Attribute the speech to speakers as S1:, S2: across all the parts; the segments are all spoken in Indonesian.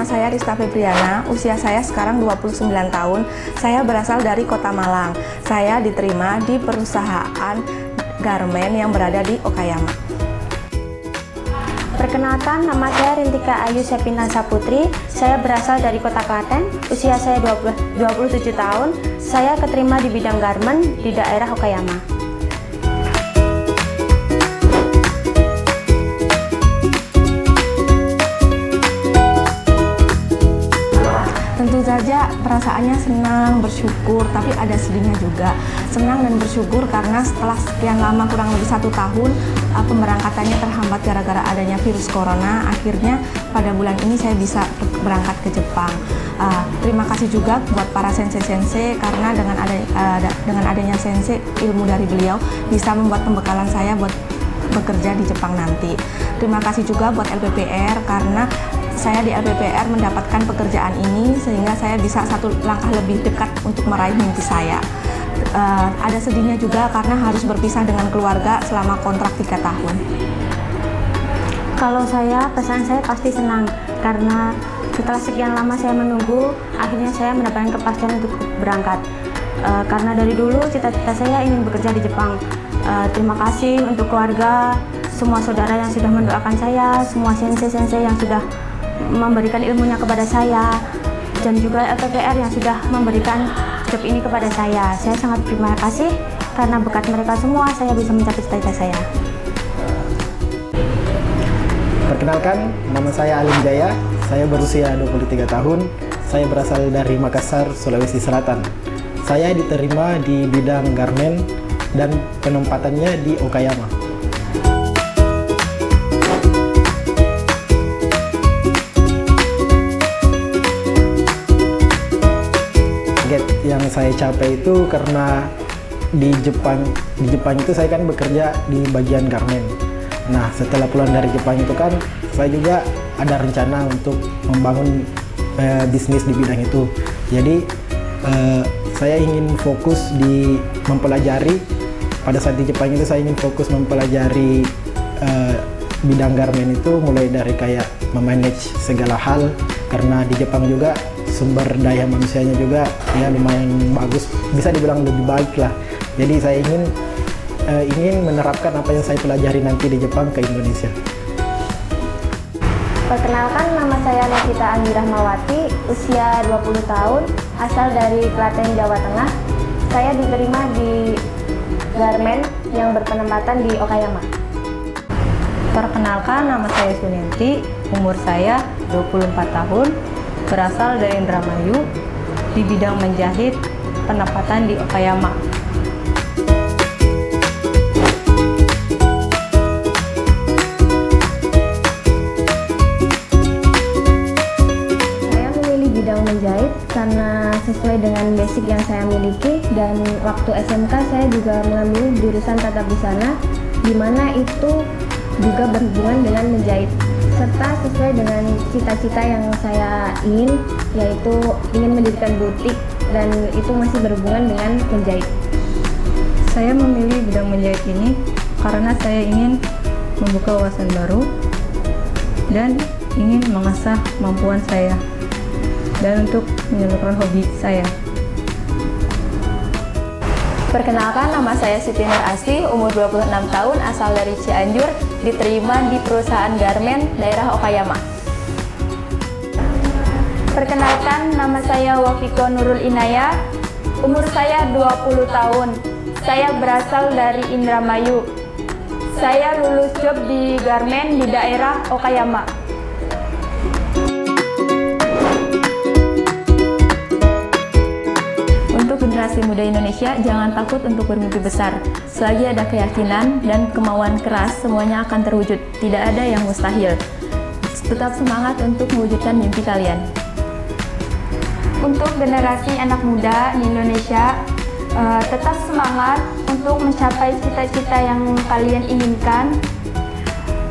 S1: saya Rista Febriana, usia saya sekarang 29 tahun. Saya berasal dari Kota Malang. Saya diterima di perusahaan garmen yang berada di Okayama.
S2: Perkenalkan, nama saya Rintika Ayu Sepina Saputri. Saya berasal dari Kota Klaten. Usia saya 27 tahun. Saya keterima di bidang garmen di daerah Okayama.
S1: Tentu saja perasaannya senang, bersyukur, tapi ada sedihnya juga. Senang dan bersyukur karena setelah sekian lama, kurang lebih 1 tahun, pemberangkatannya terhambat gara-gara adanya virus corona. Akhirnya pada bulan ini saya bisa berangkat ke Jepang. Terima kasih juga buat para sensei-sensei karena dengan adanya sensei, ilmu dari beliau bisa membuat pembekalan saya buat bekerja di Jepang nanti. Terima kasih juga buat LPPR karena saya di LPPR mendapatkan pekerjaan ini sehingga saya bisa 1 langkah lebih dekat untuk meraih mimpi saya. Ada sedihnya juga karena harus berpisah dengan keluarga selama kontrak 3 tahun.
S2: Kalau saya, pesan saya pasti senang karena setelah sekian lama saya menunggu, akhirnya saya mendapatkan kepastian untuk berangkat. Karena dari dulu cita-cita saya ingin bekerja di Jepang. Terima kasih untuk keluarga, semua saudara yang sudah mendoakan saya, semua sensei-sensei yang sudah memberikan ilmunya kepada saya, dan juga LPPR yang sudah memberikan job ini kepada saya. Saya sangat terima kasih karena berkat mereka semua saya bisa mencapai cita-cita saya.
S3: Perkenalkan, nama saya Alim Jaya. Saya berusia 23 tahun. Saya berasal dari Makassar, Sulawesi Selatan. Saya diterima di bidang garmen dan penempatannya di Okayama. Yang saya capai itu karena di Jepang itu saya kan bekerja di bagian garmen. Nah, setelah pulang dari Jepang itu kan saya juga ada rencana untuk membangun bisnis di bidang itu. Jadi saya ingin fokus di mempelajari, pada saat di Jepang itu saya ingin fokus mempelajari bidang garmen itu mulai dari kayak memanage segala hal, karena di Jepang juga sumber daya manusianya juga ya lumayan bagus, bisa dibilang lebih baik lah. Jadi saya ingin menerapkan apa yang saya pelajari nanti di Jepang ke Indonesia.
S2: Perkenalkan, nama saya Novita Andi Rahmawati, usia 20 tahun, asal dari Klaten, Jawa Tengah. Saya diterima di garmen yang berpenempatan di Okayama.
S4: Perkenalkan, nama saya Suninti, umur saya 24 tahun, berasal dari Indramayu, di bidang menjahit, penempatan di Okayama.
S2: Saya memilih bidang menjahit karena sesuai dengan basic yang saya miliki, dan waktu SMK saya juga mengambil jurusan tata busana, di mana itu juga berhubungan dengan menjahit, serta sesuai dengan cita-cita yang saya ingin, yaitu ingin mendirikan butik, dan itu masih berhubungan dengan menjahit.
S4: Saya memilih bidang menjahit ini karena saya ingin membuka wawasan baru dan ingin mengasah kemampuan saya dan untuk menyalurkan hobi saya.
S5: Perkenalkan, nama saya Siti Nur Asih, umur 26 tahun, asal dari Cianjur, diterima di perusahaan garmen daerah Okayama.
S6: Perkenalkan, nama saya Wafiko Nurul Inaya, umur saya 20 tahun. Saya berasal dari Indramayu. Saya lulus job di garmen di daerah Okayama.
S5: Untuk generasi muda Indonesia, jangan takut untuk bermimpi besar. Selagi ada keyakinan dan kemauan keras, semuanya akan terwujud. Tidak ada yang mustahil. Tetap semangat untuk mewujudkan mimpi kalian.
S6: Untuk generasi anak muda di Indonesia, tetap semangat untuk mencapai cita-cita yang kalian inginkan.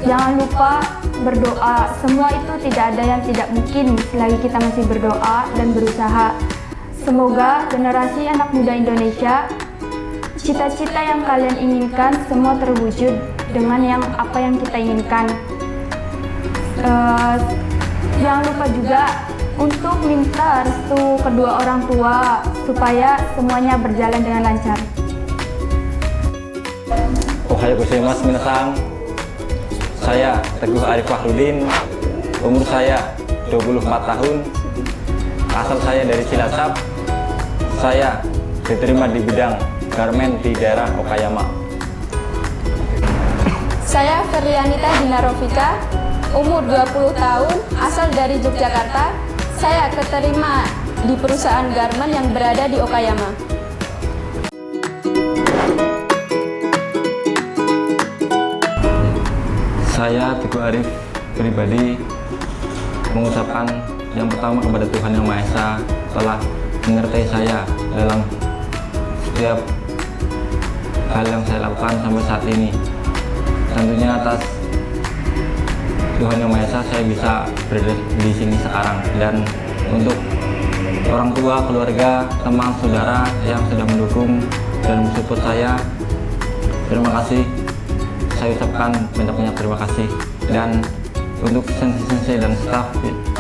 S6: Jangan lupa berdoa. Semua itu tidak ada yang tidak mungkin selagi kita masih berdoa dan berusaha. Semoga generasi anak muda Indonesia, cita-cita yang kalian inginkan semua terwujud dengan apa yang kita inginkan. Jangan lupa juga untuk minta restu kedua orang tua supaya semuanya berjalan dengan lancar.
S7: Ohayo gozaimasu minasan. Saya Teguh Arif Fahrudin, umur saya 24 tahun, asal saya dari Cilacap. Saya diterima di bidang garmen di daerah Okayama.
S8: Saya Ferlianita Dinarofika, umur 20 tahun, asal dari Yogyakarta. Saya keterima di perusahaan garmen yang berada di Okayama.
S7: Saya Teguh Arif pribadi mengucapkan yang pertama kepada Tuhan Yang Maha Esa telah menyertai saya dalam setiap hal yang saya lakukan sampai saat ini. Tentunya atas Tuhan Yang Maha Esa saya bisa berada di sini sekarang, dan untuk orang tua, keluarga, teman, saudara yang sudah mendukung dan mensupport saya, terima kasih. Saya ucapkan banyak-banyak terima kasih. Dan untuk sensei dan staf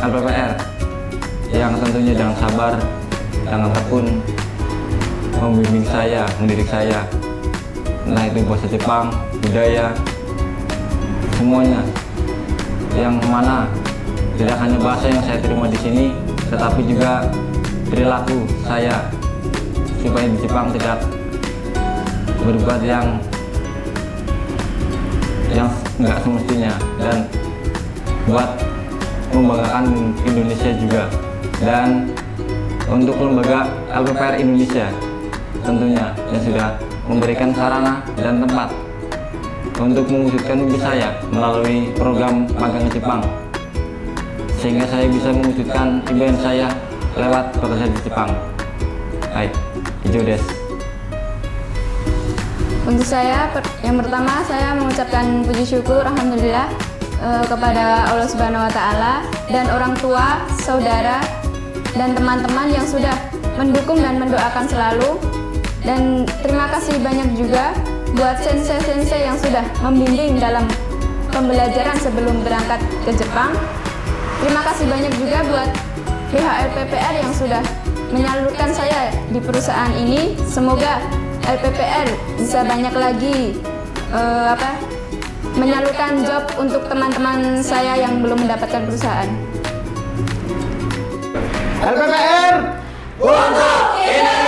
S7: LPPR yang tentunya dengan sabar, dengan tekun membimbing saya, mendidik saya, entah itu bahasa Jepang, budaya, semuanya, yang mana tidak hanya bahasa yang saya terima di sini, tetapi juga perilaku saya supaya di Jepang tidak berbuat yang nggak semestinya, dan buat membanggakan Indonesia juga. Dan untuk lembaga LPPR Indonesia tentunya yang sudah memberikan sarana dan tempat untuk mewujudkan mimpi saya melalui program magang ke Jepang, sehingga saya bisa mewujudkan impian saya lewat bekerja di Jepang. Hai, Ijo desu.
S8: Untuk saya, yang pertama saya mengucapkan puji syukur, alhamdulillah, kepada Allah Subhanahu wa Ta'ala dan orang tua, saudara, dan teman-teman yang sudah mendukung dan mendoakan selalu. Dan terima kasih banyak juga buat sensei-sensei yang sudah membimbing dalam pembelajaran sebelum berangkat ke Jepang. Terima kasih banyak juga buat pihak LPPR yang sudah menyalurkan saya di perusahaan ini. Semoga LPPR bisa banyak lagi menyalurkan job untuk teman-teman saya yang belum mendapatkan perusahaan.
S3: LPPR untuk Indonesia.